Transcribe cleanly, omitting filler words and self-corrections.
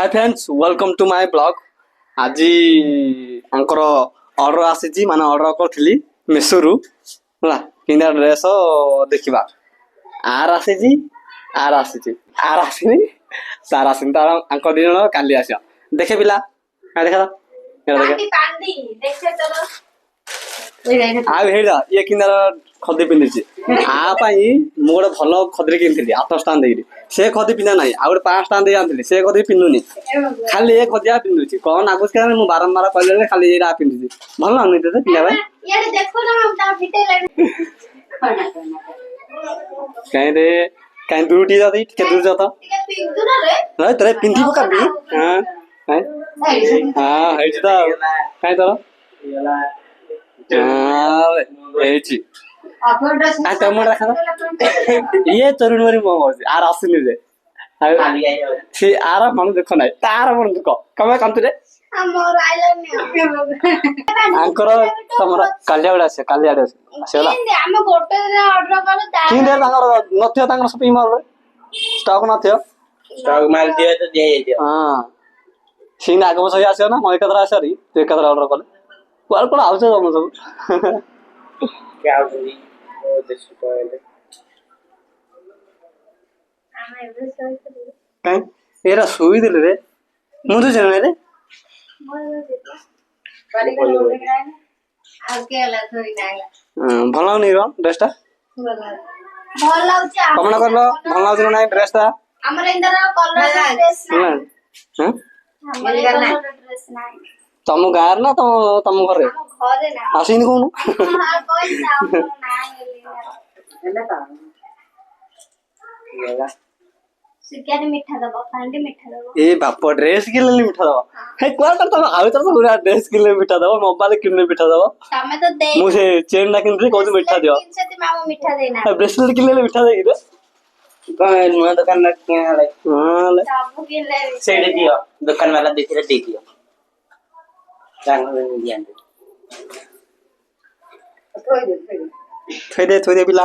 hi friends welcome to my blog आज आंकर order आसी माने ऑर्डर करथली मेसोरू होला किंदा ड्रेस देखिबा आर आसी आर आसी आर आसीनी सार आसीनी तार आंक दिन काली आसिया देखे पिला आ देखा कांदी कांदी देखे चलो आ हेडा ये किंदा खदी पिंदिची आ पाई मु गोटे भल खदी किनथि 8 स्टान देइरी से खदी पिना नाही आ गोटे 5 स्टान दे आनथि से खदी पिनुनी खाली एक खदिया पिनुची कोन आगुस के मु बारंबार कहले खाली एरा पिनुची भल न दे पिला भाई यार देखो ना हम ता फिटे ले काई रे काई दूटी जाती के दूर जाता ଟିକେ ପିନ୍ଧୁ ନା ରେ नहीं तेरे पिंदी पकड़ हां हां हेची ता काई तोर हां हेची अपन ड्रेस आ तमो रखा ये तरुण मरी मो आर आसनी रे से आर मन देखो नाही तार मन दुख कमे कांतु रे हमर आइलन आंकर तमरा कालियाडा से आसेला हम गोटे ऑर्डर करू ता किन दे तांकर नथियो तांकर शॉपिंग मॉल रे स्टॉक नथियो स्टॉक माल दिए तो दे दियो हां सीन आगो सही आसे ना मैं कतरा आसरी तू कतरा ऑर्डर कर कोल कोल आउछ हम सब क्या होई ओ देश पहले हम एवरे सोई काई एरा सुई दिले रे मु तो जने रे बड़ी कर लोग कराए ना आगे वाला सोई नाला भल नहीं रो ड्रेसटा ଭଲ ଲାଗୁଛି कमना करलो भल लाउछ ना ड्रेसटा ଆମର ଇନ୍ଦର କଲର ଡ୍ରେସ୍ ନା हां ଆମର କଲର ଡ୍ରେସ୍ ନାହିଁ तम गार ना तम घरे ଆମ ଘରେ ନା आसीनी कोन ହଁ କହିଲା ଆମର ନାହିଁ ହେଲା ତା येला सिक्याने मिठा दबा फांडी मिठा दबा ए बाप ड्रेस के लिए मिठा दवा हे कोन कर तम आउ तर पूरा ड्रेस के लिए मिठा दवा मोबाइल किने मिठा दवा तमे तो दे मुझे चेन ना किन को मिठा दियो किनसे मामा मिठा देना ब्रेसलेट के लिए मिठा दे रे कौन नुआ दुकान में क्या है हां ले सब के ले सेड दियो दुकान वाला देख रहे दे दियो रंग में दिया थोई दे पिला